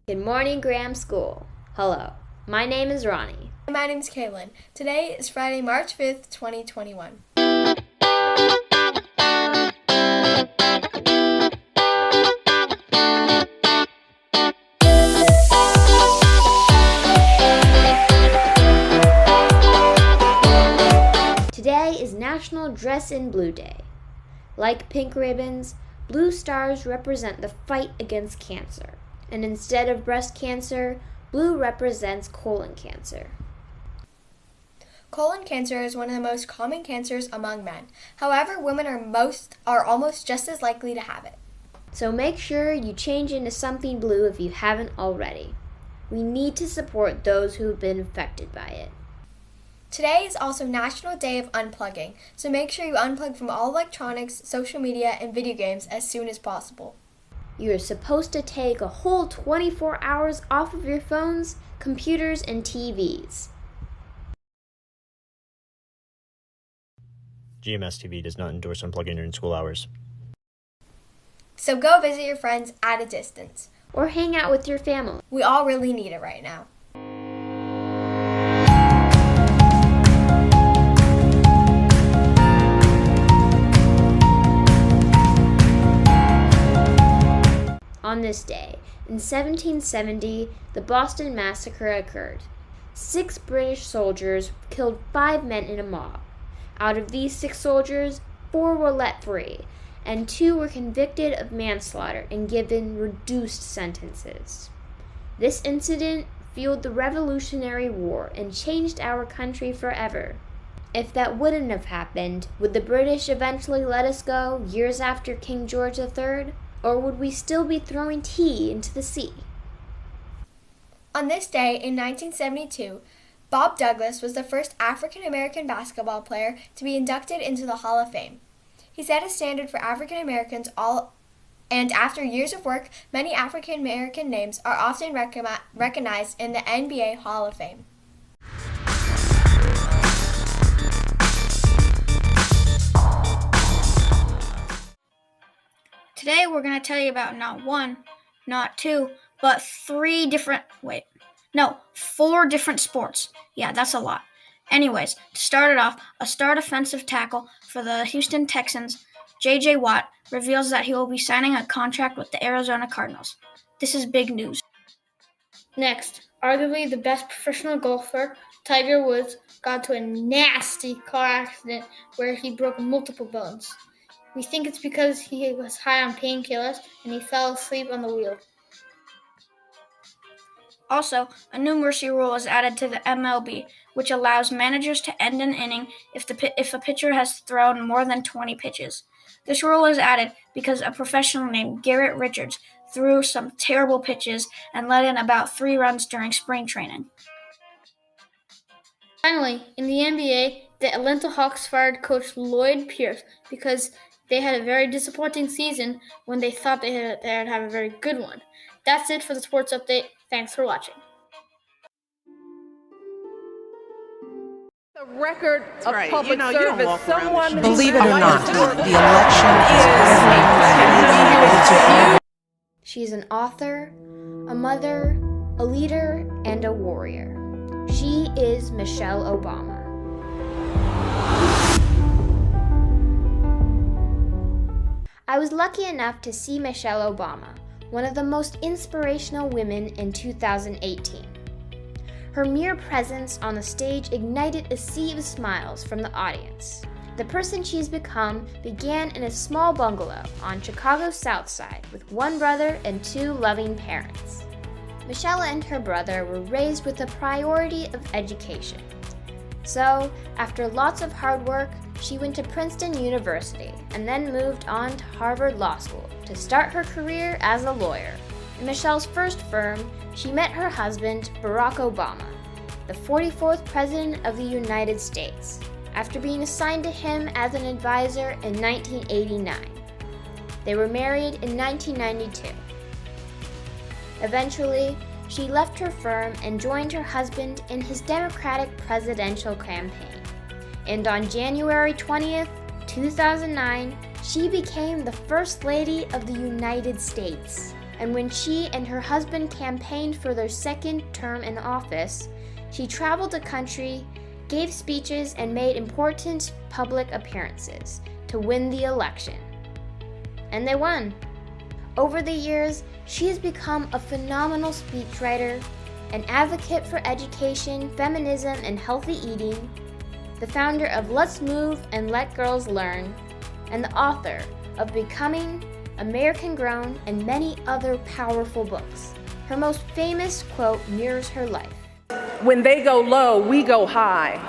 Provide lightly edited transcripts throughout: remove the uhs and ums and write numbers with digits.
Good morning, Graham School. Hello, my name is Ronnie. My name is Kaylin. Today is Friday, March 5th, 2021. Today is National Dress in Blue Day. Like pink ribbons, blue stars represent the fight against cancer. And instead of breast cancer, blue represents colon cancer. Colon cancer is one of the most common cancers among men. However, women are almost just as likely to have it. So make sure you change into something blue if you haven't already. We need to support those who have been affected by it. Today is also National Day of Unplugging, so make sure you unplug from all electronics, social media, and video games as soon as possible. You are supposed to take a whole 24 hours off of your phones, computers, and TVs. GMStv does not endorse unplugging during school hours. So go visit your friends at a distance. Or hang out with your family. We all really need it right now. On this day, in 1770, the Boston Massacre occurred. 6 British soldiers killed 5 men in a mob. Out of these 6 soldiers, 4 were let free, and 2 were convicted of manslaughter and given reduced sentences. This incident fueled the Revolutionary War and changed our country forever. If that wouldn't have happened, would the British eventually let us go years after King George III? Or would we still be throwing tea into the sea? On this day in 1972, Bob Douglas was the first African-American basketball player to be inducted into the Hall of Fame. He set a standard for African Americans and after years of work, many African American names are often recognized in the NBA Hall of Fame. Today we're going to tell you about not 1, not 2, but 4 different sports. Yeah, that's a lot. Anyways, to start it off, a star defensive tackle for the Houston Texans, J.J. Watt, reveals that he will be signing a contract with the Arizona Cardinals. This is big news. Next, arguably the best professional golfer, Tiger Woods, got into a nasty car accident where he broke multiple bones. We think it's because he was high on painkillers and he fell asleep on the wheel. Also, a new mercy rule is added to the MLB, which allows managers to end an inning if a pitcher has thrown more than 20 pitches. This rule is added because a professional named Garrett Richards threw some terrible pitches and let in about 3 runs during spring training. Finally, in the NBA, the Atlanta Hawks fired coach Lloyd Pierce because they had a very disappointing season when they thought they'd have a very good one. That's it for the sports update. Thanks for watching. The record of public service. Someone Believe it or not, the election is. She's an author, a mother, a leader, and a warrior. She is Michelle Obama. I was lucky enough to see Michelle Obama, one of the most inspirational women in 2018. Her mere presence on the stage ignited a sea of smiles from the audience. The person she's become began in a small bungalow on Chicago's South Side with 1 brother and 2 loving parents. Michelle and her brother were raised with the priority of education. So, after lots of hard work, she went to Princeton University and then moved on to Harvard Law School to start her career as a lawyer. In Michelle's first firm, she met her husband, Barack Obama, the 44th President of the United States, after being assigned to him as an advisor in 1989. They were married in 1992. Eventually, she left her firm and joined her husband in his Democratic presidential campaign. And on January 20th, 2009, she became the First Lady of the United States, and when she and her husband campaigned for their second term in office, she traveled the country, gave speeches, and made important public appearances to win the election. And they won. Over the years, she has become a phenomenal speechwriter, an advocate for education, feminism, and healthy eating, the founder of Let's Move and Let Girls Learn, and the author of Becoming, American Grown, and many other powerful books. Her most famous quote mirrors her life. When they go low, we go high.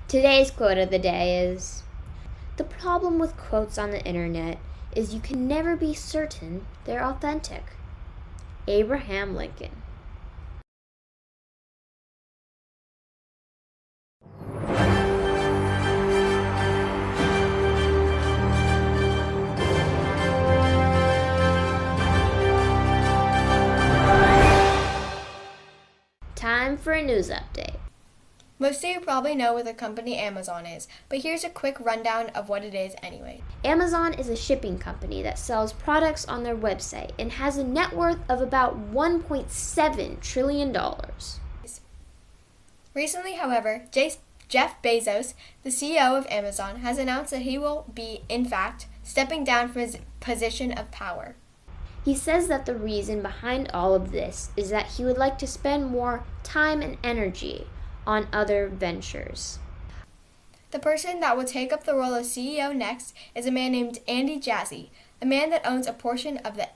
Today's quote of the day is, "The problem with quotes on the internet is you can never be certain they're authentic." Abraham Lincoln. Time for a news update. Most of you probably know what the company Amazon is, but here's a quick rundown of what it is anyway. Amazon is a shipping company that sells products on their website and has a net worth of about $1.7 trillion. Recently, however, Jeff Bezos, the CEO of Amazon, has announced that he will be, in fact, stepping down from his position of power. He says that the reason behind all of this is that he would like to spend more time and energy on other ventures. The person that will take up the role of CEO next is a man named Andy Jassy, a man that owns a portion of the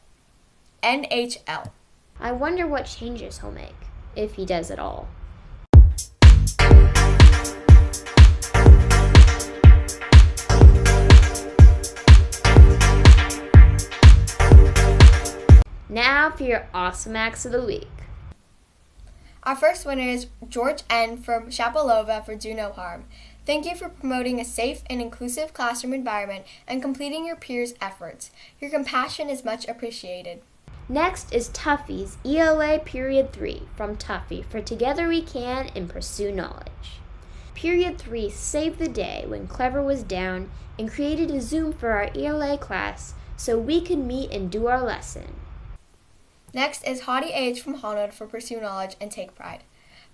NHL. I wonder what changes he'll make, if he does at all. Now for your awesome acts of the week. Our first winner is George N. from Shapalova for Do No Harm. Thank you for promoting a safe and inclusive classroom environment and completing your peers' efforts. Your compassion is much appreciated. Next is Tuffy's ELA Period 3 from Tuffy for Together We Can and Pursue Knowledge. Period 3 saved the day when Clever was down and created a Zoom for our ELA class so we could meet and do our lesson. Next is Hottie H from Honolulu for Pursue Knowledge and Take Pride.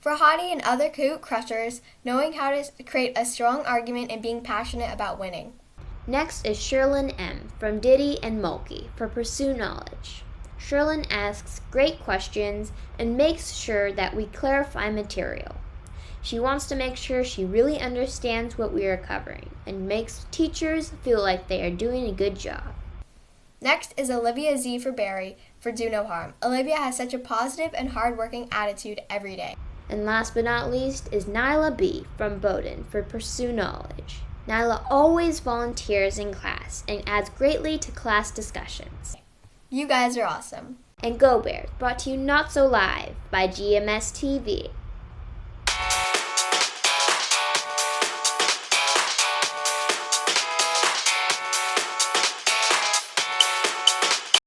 For Hottie and other Kahoot crushers, knowing how to create a strong argument and being passionate about winning. Next is Sherlyn M. from Diddy and Mulkey for Pursue Knowledge. Sherlyn asks great questions and makes sure that we clarify material. She wants to make sure she really understands what we are covering and makes teachers feel like they are doing a good job. Next is Olivia Z for Barry for Do No Harm. Olivia has such a positive and hard-working attitude every day. And last but not least is Nyla B. from Bowdoin for Pursue Knowledge. Nyla always volunteers in class and adds greatly to class discussions. You guys are awesome. And Go Bears, brought to you not so live by GMStv.